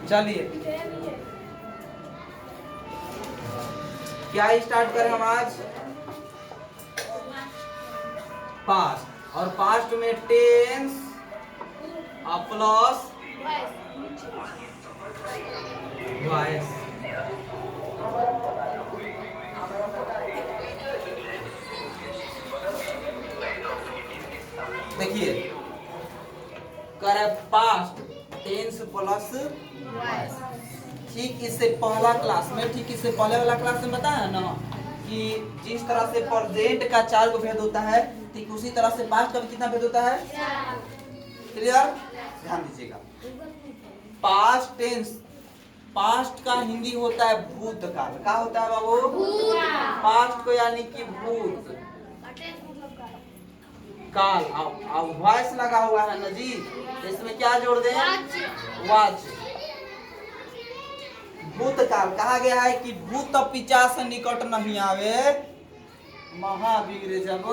चलिए क्या स्टार्ट करें हम आज? पास्ट। और पास्ट में टेंस प्लस वॉइस। देखिए करे पास्ट टेंस प्लस वॉइस। ठीक इससे पहला क्लास में, ठीक इससे पहले वाला क्लास में बताया ना कि जिस तरह से प्रेजेंट का 4 को भेद होता है, ठीक उसी तरह से पास्ट का भी कितना भेद होता है? क्लियर? ध्यान दीजिएगा। पास्ट टेंस, पास्ट का हिंदी होता है भूतकाल। क्या होता है बाबू? पास्ट को यानी कि भूत काल। अब वॉइस लगा हुआ है ना जी, इसमें क्या जोड़ दें? वाच। भूतकाल कहा गया है कि भूत पिशाच निकट नहीं आवे, महावीर जब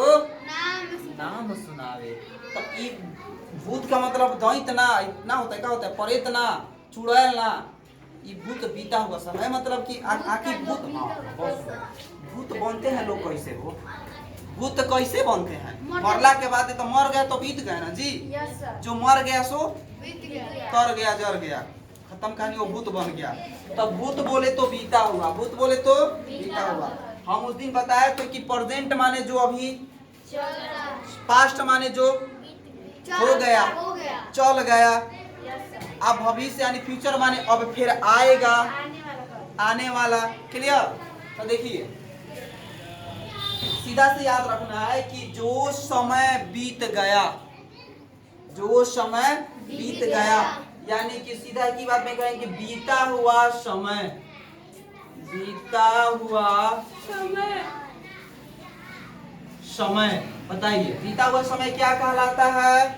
नाम सुनावे। तो ये भूत का मतलब दैत ना, इतना होता है, क्या होता है? प्रेत ना, चुड़ैल ना, ये भूत बीता हुआ समय। मतलब कि आखिर भूत, भूत बनते हैं लोग कैसे? हो भूत कैसे बनते हैं? मरला के बाद तो मर गए तो बीत गए ना जी। जो मर गया सो तर गया, जर गया, खत्म कहानी, वो भूत बन गया। तब भूत बोले तो बीता हुआ, भूत बोले तो बीता हुआ। हम उस दिन बताए थे कि प्रेजेंट माने जो अभी, पास्ट माने जो हो गया, चल गया। अब भविष्य यानी फ्यूचर माने अब फिर आएगा, आने वाला। क्लियर? तो देखिए सीधा से याद रखना है कि जो समय बीत गया, जो समय बीत गया, यानी कि सीधा की बात में कहें कि बीता हुआ समय, बीता हुआ समय। बताइए बीता हुआ समय क्या कहलाता है?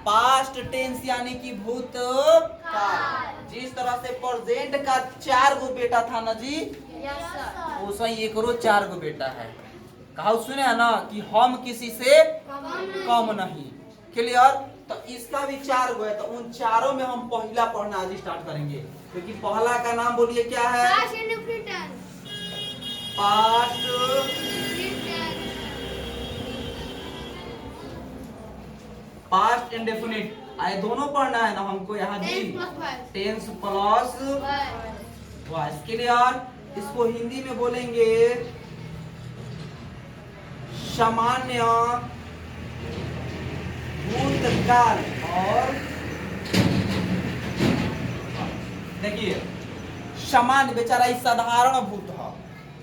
पास्ट टेंस यानी कि भूतकाल। जिस तरह से प्रेजेंट का 4 गो बेटा था ना जी, वैसे ही एक 4 गो बेटा है। कहा सुने है ना कि हम किसी से कम नहीं। क्लियर? तो इसका भी 4 गो है, तो उन चारों में हम पहला पढ़ना आज स्टार्ट करेंगे। क्योंकि पहला का नाम बोलिए क्या है? Past past indefinite. आए दोनों पढ़ना है ना हमको यहाँ जी, टेंस प्लस वॉइस। क्लियर? इसको हिंदी में बोलेंगे सामान्य भूतकाल। और देखिए सामान्य बेचारा इस साधारण भूत है,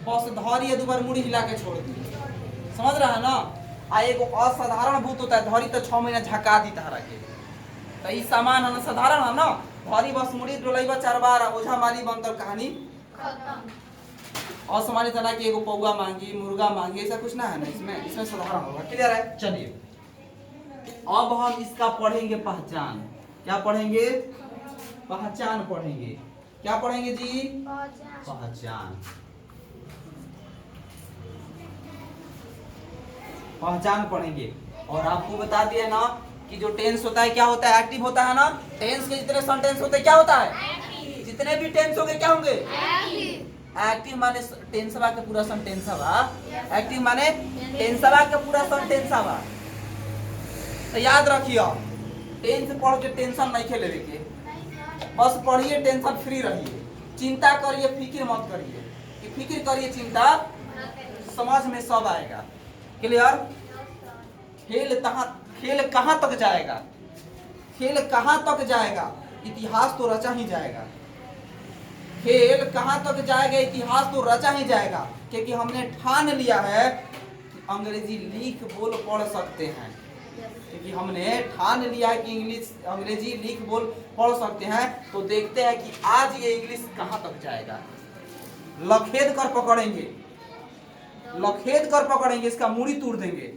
बस धरी दोबार मुड़ी हिला के छोड़ दी। समझ रहा है ना? आ एगो असाधारण भूत होता है, धरी तो 6 महीना झका दी तहरा के। तो ई सामान है ना, साधारण है ना, धरी बस मुड़ी डोलैबा 4 बार, ओझा मारी बनतर कहानी खत्म। असमानित ना कि एगो पौआ मांगी, मुर्गा मांगी, ऐसा कुछ ना है ना इसमें। इसमें साधारण होगा। क्लियर है? चलिए अब हम इसका पढ़ेंगे पहचान। क्या पढ़ेंगे? पहचान पढ़ेंगे। क्या पढ़ेंगे जी? पहचान। पहचान पढ़ेंगे। और आपको बता दिया ना कि जो टेंस होता है क्या होता है? एक्टिव होता है ना। टेंस के जितने सेंटेंस होते हैं क्या होता है? जितने भी टेंस होंगे क्या होंगे? एक्टिव माने टेंसवा के पूरा सेंटेंसवा, एक्टिव माने टेंसवा के पूरा सेंटेंसवा। तो याद रखिए टेंस पढ़ के टेंशन नहीं खेले के, बस पढ़िए, टेंशन फ्री रहिए, चिंता करिए, फिक्र मत करिए। कि फिक्र करिए, चिंता समझ में सब आएगा। क्लियर? खेल कहां तक जाएगा? खेल कहां तक जाएगा? इतिहास तो रचा ही जाएगा। खेल कहां तक जाएगा? इतिहास तो रचा ही जाएगा। क्योंकि हमने ठान लिया है कि अंग्रेजी लिख बोल पढ़ सकते हैं। क्योंकि हमने ठान लिया है कि अंग्रेजी लिख बोल पढ़ सकते हैं। तो देखते हैं कि आज ये इंग्लिश कहां तक जाएगा। लखेद कर पकड़ेंगे, लखेद कर पकड़ेंगे, इसका मूड़ी तोड़ देंगे,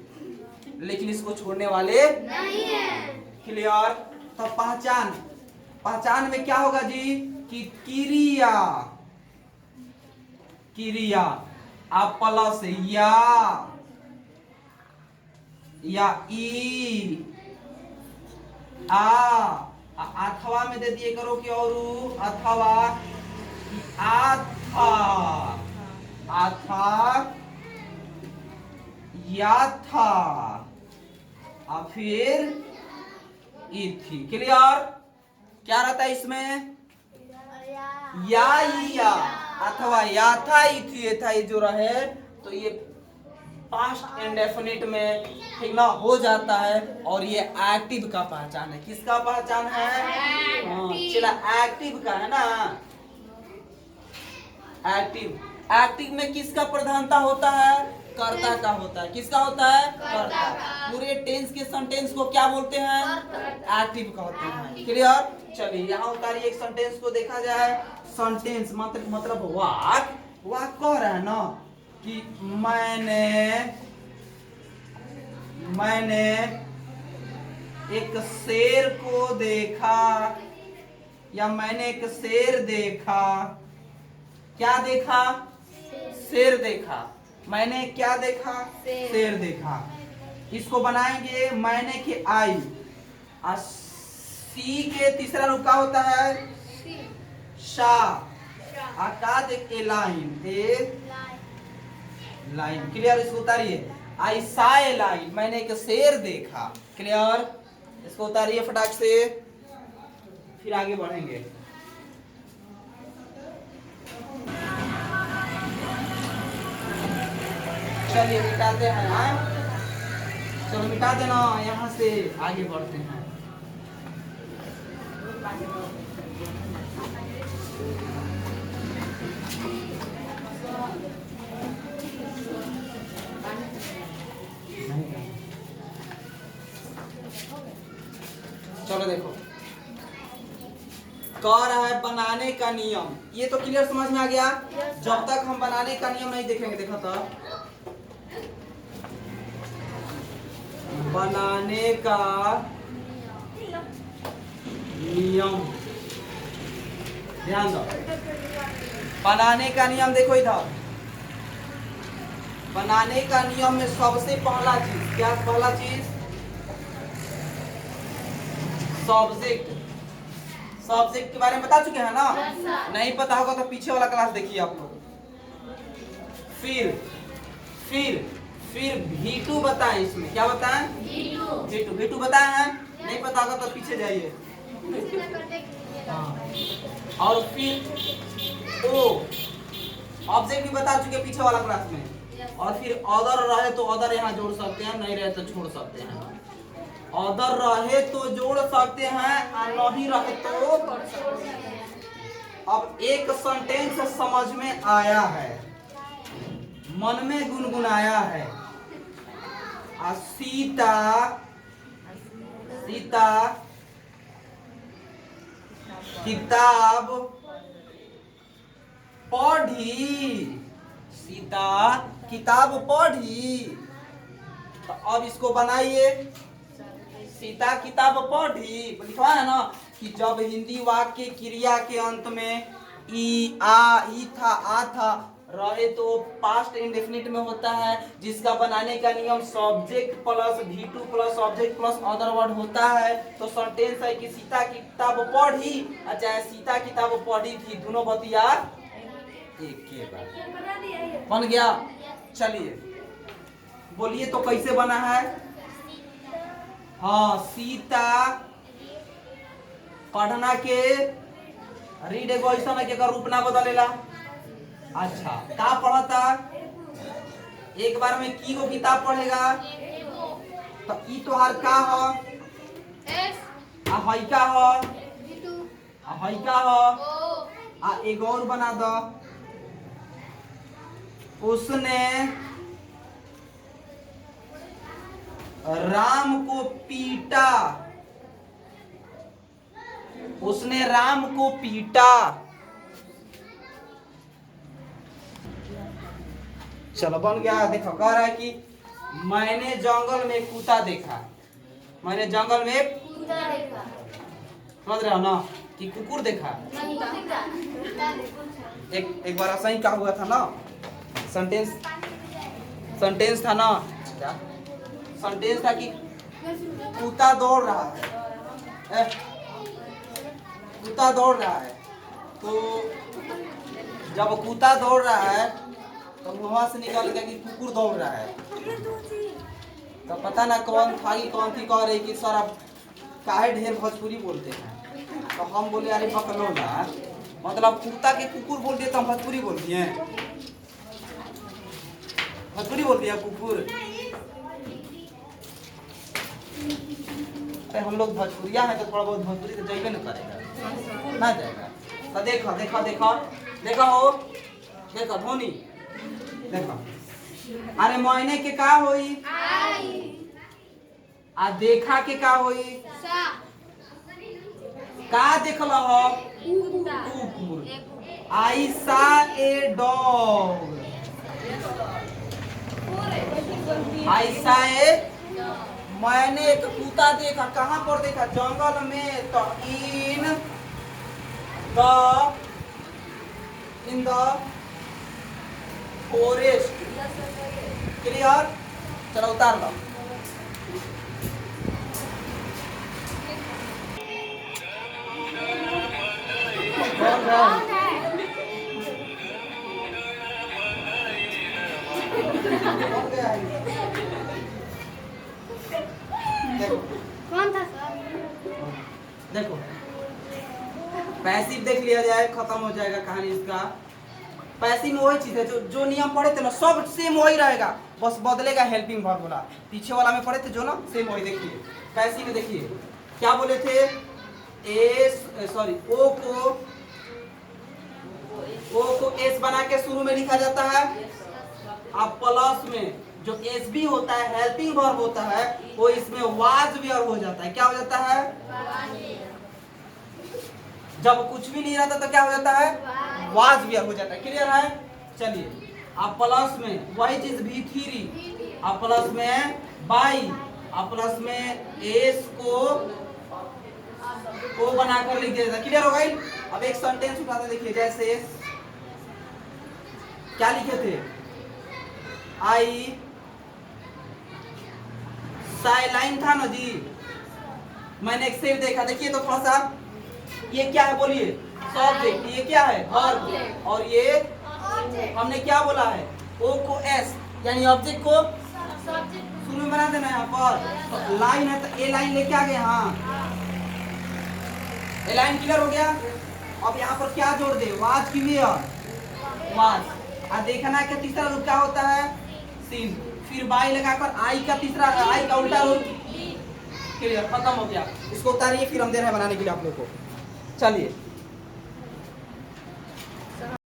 लेकिन इसको छोड़ने वाले नहीं है। क्लियर? तो पहचान, पहचान में क्या होगा जी? कि क्रिया, क्रिया आप प्लस या ई आ अथवा में दे दिए करो कि और अथवा आथा आथा या था और फिर इथी। क्लियर? क्या रहता है इसमें? या अथवा या था इथी था ये जो रहे तो ये पास्ट इंडेफिनिट में ठीक ना हो जाता है और ये एक्टिव का पहचान है। किसका पहचान है? चला एक्टिव का है ना। एक्टिव में किसका प्रधानता होता है? कर्ता का होता है। किसका होता है? कर्ता। पूरे टेंस के सेंटेंस को क्या बोलते हैं? एक्टिव कहते हैं। क्लियर? चलिए यहाँ उतारिए एक सेंटेंस को देखा जाए। सेंटेंस मतलब वाक कह रहा है ना कि मैंने एक शेर को देखा या मैंने एक शेर देखा। क्या देखा? शेर देखा। मैंने क्या देखा? शेर देखा। इसको बनाएंगे मैंने के आई सी के तीसरा रुका होता है शा आकाश एक लाइन। क्लियर? इसको उतारिए। आई सा ए लाइन। मैंने एक शेर देखा। क्लियर? इसको उतारिए फटाक से फिर आगे बढ़ेंगे। चलिए मिटाते हैं। चलो मिटा देना यहाँ से आगे बढ़ते हैं। चलो देखो कह रहा है बनाने का नियम। ये तो क्लियर समझ में आ गया। जब तक हम बनाने का नियम नहीं देखेंगे, देखो तो बनाने का नियम ध्यान दो। बनाने का नियम देखो इधर। बनाने का नियम में सबसे पहला चीज क्या? पहला चीज सब्जेक्ट के बारे में बता चुके हैं ना। नहीं पता होगा तो पीछे वाला क्लास देखिए आप लोग। फिर V2 बताएं। इसमें क्या बताएं? V2 बताए हैं। नहीं पता होगा तो पीछे जाइए। और फिर ओ ऑब्जेक्ट भी बता चुके पीछे वाला क्लास में। और फिर अदर रहे तो अदर यहाँ जोड़ सकते हैं, नहीं रहे तो छोड़ सकते हैं। अदर रहे तो जोड़ सकते हैं और नहीं रहे तो। अब एक सेंटेंस समझ में आया है, मन में गुनगुनाया है। सीता किताब पढ़ी। सीता किताब पढ़ी। तो अब इसको बनाइए। सीता किताब पढ़ी लिखवा है ना कि जब हिंदी वाक्य क्रिया के अंत में ई था आ था रहे तो पास्ट इंडेफिनिट में होता है, जिसका बनाने का नियम subject plus V2 plus object plus other word होता है। तो सेंटेंस है कि सीता किताब पढ़ी चाहे सीता किताब पढ़ी थी, दोनों बतिया एक के बार बन गया। चलिए बोलिए तो कैसे बना है? हाँ, सीता पढ़ना के रीड एगो ऐसा है कि रूप ना बदलेला। अच्छा का पढ़ता? एक बार में की गो किताब पढ़ेगा? तो ई तो हर का हो आ हई का हो आ हई का हो आ एक और बना दो। उसने राम को पीटा। उसने राम को पीटा। चलो बन गया। देखो कह रहा है कि मैंने जंगल में कुत्ता देखा। मैंने जंगल में कुत्ता देखा। समझ रहे हो ना कि कुकुर देखा। एक बार ऐसा ही कहा हुआ था ना। सेंटेंस था ना, क्या सेंटेंस था कि कुत्ता दौड़ रहा है। कुत्ता दौड़ रहा है, तो जब कुत्ता दौड़ रहा है तो मुँह से निकल गया कि कुकुर दौड़ रहा है। तो पता ना कौन था कि कौन थी कह रही कि सर आप काहे ढेर भोजपुरी बोलते हैं। तो हम बोले अरे पकड़ो ना, मतलब कुत्ता के कुकुर बोल दिए तो हम भोजपुरी बोल दिए, भोजपुरी बोल दिया कुकुर। अरे हम लोग भोजपुरिया है तो थोड़ा बहुत भोजपुरी तो जाइए ना करेगा, ना जाएगा। तो देखो देखो देखो देखो हो देखो धोनी देखो, अरे मोइने के का होई आ देखा के का होई, का देखला हो कुकुर, आई सा ए डॉग, आई सा ए, मैंने एक कुत्ता देखा। कहाँ पर देखा? जंगल में। तो इन द फॉरेस्ट। क्लियर? चलो उतार लो। कौन था सर? देखो पैसिव देख लिया जाए, खत्म हो जाएगा कहानी इसका। पैसिव में वही चीज है जो नियम पढ़े थे ना, सब सेम वही रहेगा, बस बदलेगा हेल्पिंग वर्ब बोला। पीछे वाला में पढ़े थे जो ना, सेम वही। देखिए पैसिव में देखिए क्या बोले थे, ओ को एस बना के शुरू में लिखा जाता है। अब प्लस में जो एस बी होता है हेल्पिंग वर्ब होता है, वो इसमें वाज वियर हो जाता है। क्या हो जाता है? जब कुछ भी नहीं रहता तो क्या हो जाता है? वाज वियर हो जाता है। क्लियर है? चलिए अब प्लस में वही चीज भी थ्री, अब प्लस में बाई, अब प्लस में एस को बनाकर लिख दिया जाता है। क्लियर हो गई? अब एक सेंटेंस उठाते देखिए, जैसे क्या लिखे थे, आई साइलाइन था ना जी, मैंने एक शेर देखा। देखिए तो थोड़ा सा, ये क्या है बोलिए? सब्जेक्ट। ये क्या है? वर्ब। और ये हमने क्या बोला है? ओ को एस, यानी ऑब्जेक्ट को शुरू में बना देना। यहाँ पर तो लाइन है तो ए लाइन लेके आ गए। हाँ ए लाइन क्लियर हो गया। अब यहाँ पर क्या जोड़ दे? वाज की वियर, वाज। और देखना है कि तीसरा रूप क्या होता है? सीन। फिर बाई लगाकर आई का तीसरा, आई का उल्टा रूप। क्लियर? खत्म हो गया। इसको उतारिए, फिर हम दे रहे हैं बनाने के लिए आप लोग को। चलिए